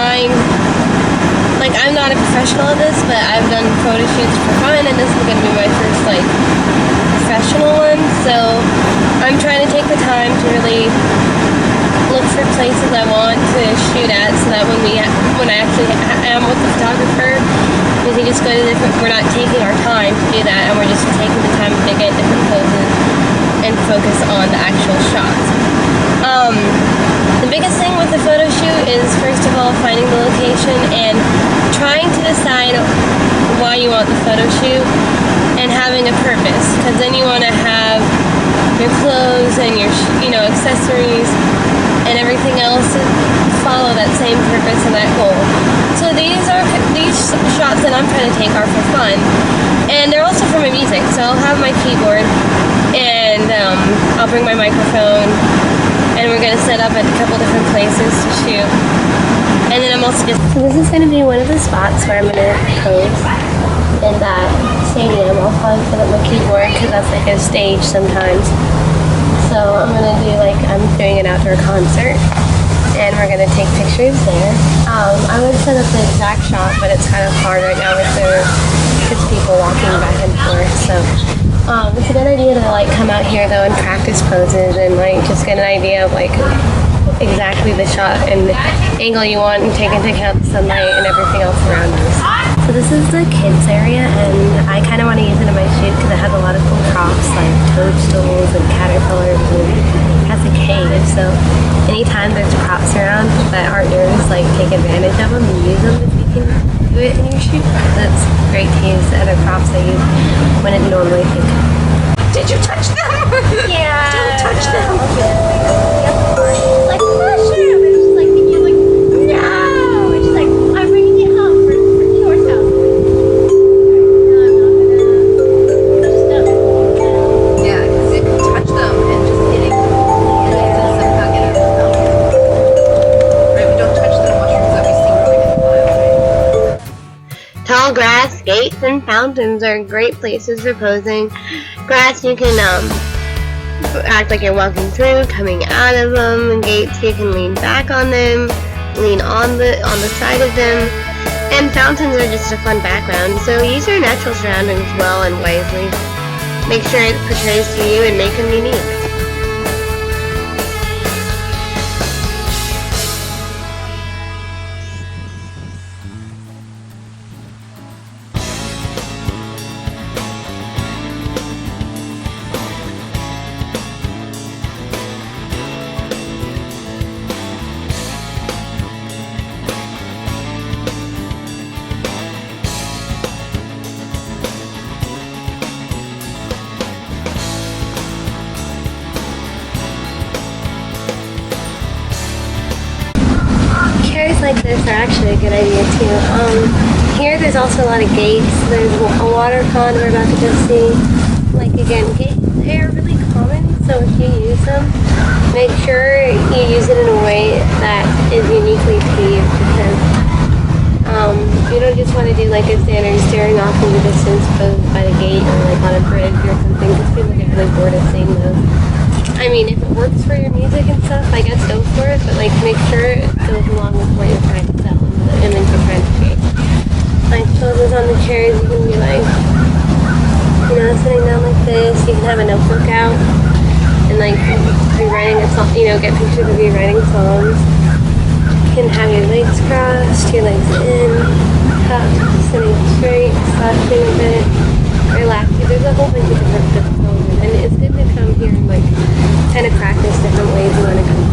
trying, like, I'm not a professional at this, but I've done photo shoots for fun, and this is going to be my first, like, professional one, so I'm trying to take the time to really look for places I want to shoot at, so that when I actually am with the photographer, we can just go to we're not taking our time to do that, and we're just taking the time to get different poses and focus on the actual shots. The biggest thing with the photo shoot is, first of all, finding the location and trying to decide why you want the photo shoot and having a purpose, because then you want to have your clothes and your accessories and everything else follow that same purpose and that goal. So these shots that I'm trying to take are for fun, and they're also for my music. So I'll have my keyboard, and I'll bring my microphone, and we're gonna set up at a couple different places to shoot. And then I'm also so this is gonna be one of the spots where I'm gonna pose in that stadium. I'll probably set up my keyboard because that's like a stage sometimes. So I'm gonna do I'm doing an outdoor concert, and we're gonna take pictures there. I would set up the exact shot, but it's kind of hard right now with just people walking back and forth. So it's a good idea to come out here though and practice poses and just get an idea of exactly the shot and the angle you want, and take into account the sunlight and everything else around us. So this is the kids area, and I kind of want to use it in my shoot because it has a lot of cool props like toadstools and caterpillars, and it has a cave. So anytime there's props around that aren't yours, take advantage of them and use them if you can do it in your shoot. That's great to use the other props I use when it normally think. Did you touch them? Yeah. Don't touch them. Like mushroom. It's just you're no. It's just I'm bringing it home for yourself. No, I'm not gonna. Just don't. Yeah, because if you touch them and just hitting, and then somehow get it out. Right, we don't touch the mushrooms that we see growing in the wild, right? Tall grass, gates, and fountains are great places for posing. Grass, you can act like you're walking through, coming out of them. And gates, you can lean back on them, lean on the side of them. And fountains are just a fun background, so use your natural surroundings well and wisely. Make sure it portrays to you and make them unique. Chairs like this are actually a good idea too. Here there's also a lot of gates. There's a water pond we're about to go see. Again, gates, they're really common, so if you use them, make sure you use it in a way that is uniquely to you, because you don't just want to do a standard staring off in the distance posed by the gate or on a bridge or something, because people get really bored of seeing those. I mean, if it works for your music and stuff, I guess go for it, but make sure it goes along with what you're trying to sell and the image you're trying to create. Poses on the chairs, you can be sitting down like this. You can have a notebook out and be writing a song, get pictures of you writing songs. You can have your legs crossed, your legs in, cupped, sitting straight, slouching a bit, relaxing. There's a whole bunch of different poses, and it's good to come here and kind of practice different ways you want to come.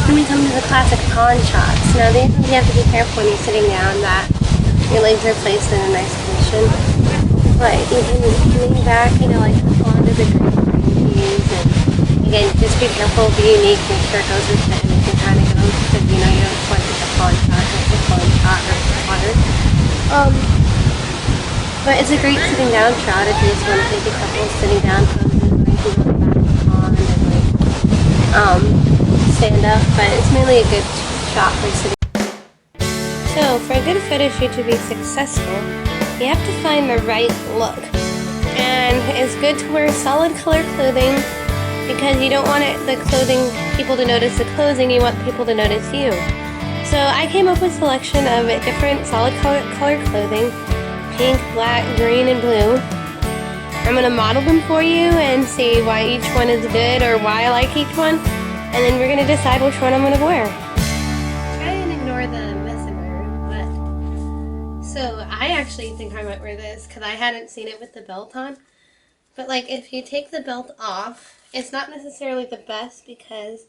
Then we come to the classic pawn shots. Now these ones you have to be careful when you're sitting down that your legs are placed in a nice position. But you can lean back, onto the green use, and again, just be careful, be unique, make sure it goes with the image you're trying to go, because you don't want to take a pawn shot, just a pawn shot or water. But it's a great sitting down shot if you just want to take a couple sitting down poses, or you can go back to the pond and stand up, but it's mainly a good shot for sitting. So, for a good photo shoot to be successful, you have to find the right look. And it's good to wear solid color clothing because you don't want people to notice the clothing, you want people to notice you. So I came up with a selection of different solid color clothing, pink, black, green, and blue. I'm going to model them for you and see why each one is good or why I like each one, and then we're going to decide which one I'm going to wear. Try and ignore the messenger, but so I actually think I might wear this because I hadn't seen it with the belt on. But like if you take the belt off, it's not necessarily the best because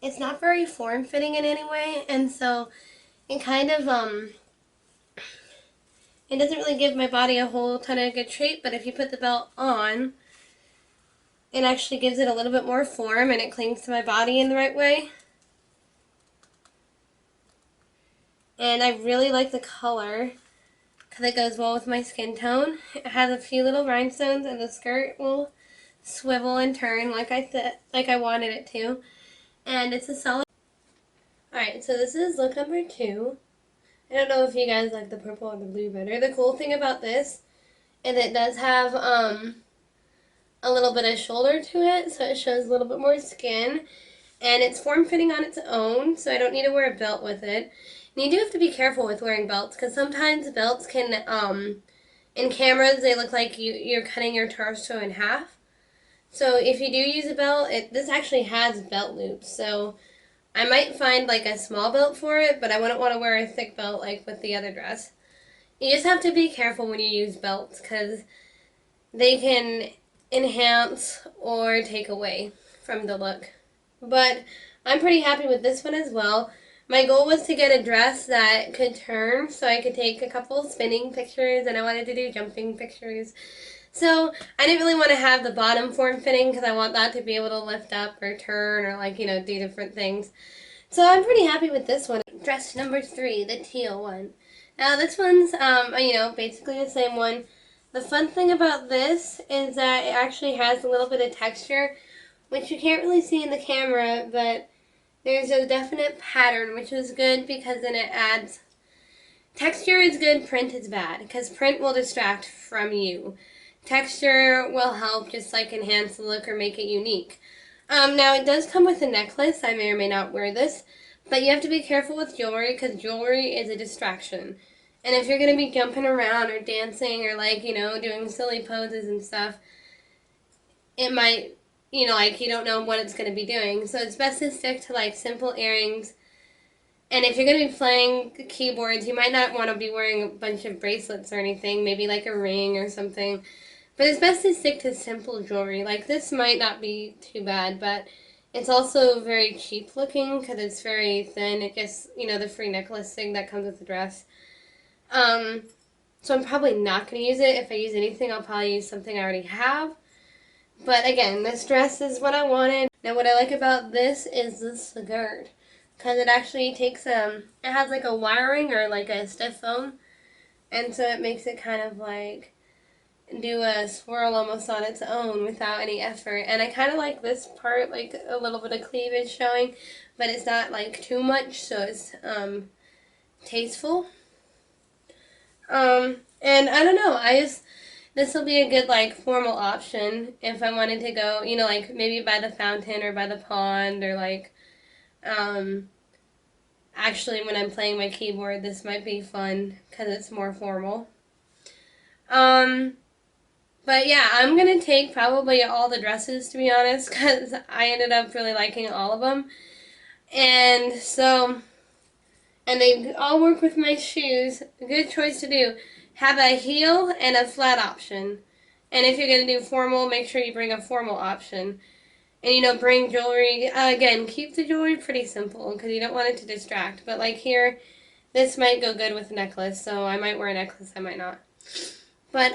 it's not very form-fitting in any way, and so it kind of it doesn't really give my body a whole ton of good shape. But if you put the belt on, it actually gives it a little bit more form and it clings to my body in the right way. And I really like the color because it goes well with my skin tone. It has a few little rhinestones and the skirt will swivel and turn like I wanted it to. And it's a solid. Alright, so this is look number 2. I don't know if you guys like the purple or the blue better. The cool thing about this is it does have a little bit of shoulder to it, so it shows a little bit more skin. And it's form-fitting on its own, so I don't need to wear a belt with it. And you do have to be careful with wearing belts, because sometimes belts can, in cameras, they look like you're cutting your torso in half. So if you do use a belt, this actually has belt loops, so I might find like a small belt for it, but I wouldn't want to wear a thick belt like with the other dress. You just have to be careful when you use belts, because they can enhance or take away from the look. But I'm pretty happy with this one as well. My goal was to get a dress that could turn so I could take a couple spinning pictures, and I wanted to do jumping pictures. So I didn't really want to have the bottom form fitting because I want that to be able to lift up or turn or like, do different things. So I'm pretty happy with this one. Dress number 3, the teal one. Now this one's, basically the same one. The fun thing about this is that it actually has a little bit of texture, which you can't really see in the camera, but there's a definite pattern, which is good because then it adds. Texture is good, print is bad, because print will distract from you. Texture will help just like enhance the look or make it unique. Now it does come with a necklace. I may or may not wear this, but you have to be careful with jewelry because jewelry is a distraction. And if you're going to be jumping around or dancing or like, doing silly poses and stuff, it might, you don't know what it's going to be doing. So it's best to stick to like simple earrings. And if you're going to be playing keyboards, you might not want to be wearing a bunch of bracelets or anything, maybe like a ring or something. But it's best to stick to simple jewelry. Like this might not be too bad, but it's also very cheap looking because it's very thin. It just, the free necklace thing that comes with the dress. So I'm probably not going to use it. If I use anything, I'll probably use something I already have. But again, this dress is what I wanted. Now what I like about this is the skirt. Because it actually takes, it has like a wiring or like a stiff foam. And so it makes it kind of like do a swirl almost on its own without any effort. And I kind of like this part, like a little bit of cleavage showing, but it's not like too much, so it's tasteful. And I don't know, this will be a good like formal option if I wanted to go, like maybe by the fountain or by the pond or like, actually when I'm playing my keyboard, this might be fun because it's more formal. But yeah, I'm going to take probably all the dresses, to be honest, because I ended up really liking all of them. And so, and they all work with my shoes. A good choice to do. Have a heel and a flat option. And if you're going to do formal, make sure you bring a formal option. And, bring jewelry. Again, keep the jewelry pretty simple because you don't want it to distract. But like here, this might go good with a necklace, so I might wear a necklace, I might not. But,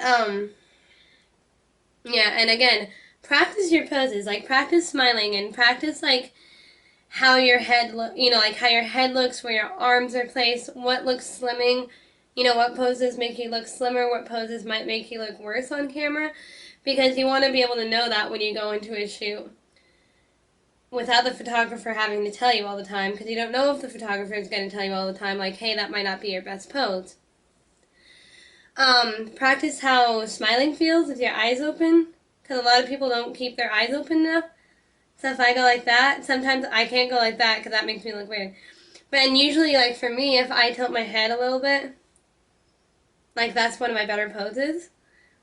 yeah, and again, practice your poses. Like, practice smiling and practice, like, how your head like how your head looks, where your arms are placed, what looks slimming, what poses make you look slimmer, what poses might make you look worse on camera, because you want to be able to know that when you go into a shoot without the photographer having to tell you all the time, because you don't know if the photographer is going to tell you all the time, like, hey, that might not be your best pose. Practice how smiling feels with your eyes open, because a lot of people don't keep their eyes open enough. So if I go like that, sometimes I can't go like that because that makes me look weird. But and usually, like for me, if I tilt my head a little bit, like that's one of my better poses.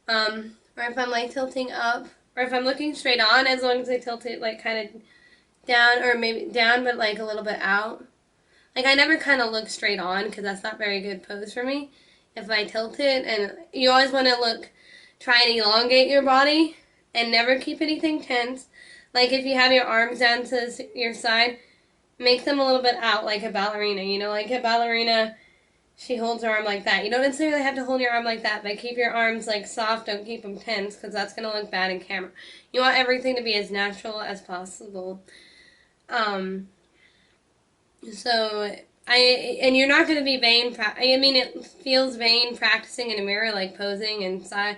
Or if I'm like tilting up, or if I'm looking straight on, as long as I tilt it like kind of down, or maybe down but like a little bit out. Like I never kind of look straight on because that's not very good pose for me. If I tilt it, and you always want to try and elongate your body and never keep anything tense. Like if you have your arms down to your side, make them a little bit out like a ballerina. You know, like a ballerina, she holds her arm like that. You don't necessarily have to hold your arm like that, but keep your arms like soft. Don't keep them tense because that's going to look bad in camera. You want everything to be as natural as possible. So and you're not going to be vain. I mean, it feels vain practicing in a mirror, like posing and side,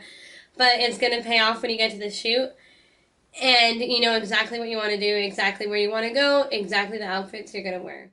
but it's going to pay off when you get to the shoot. And you know exactly what you want to do, exactly where you want to go, exactly the outfits you're going to wear.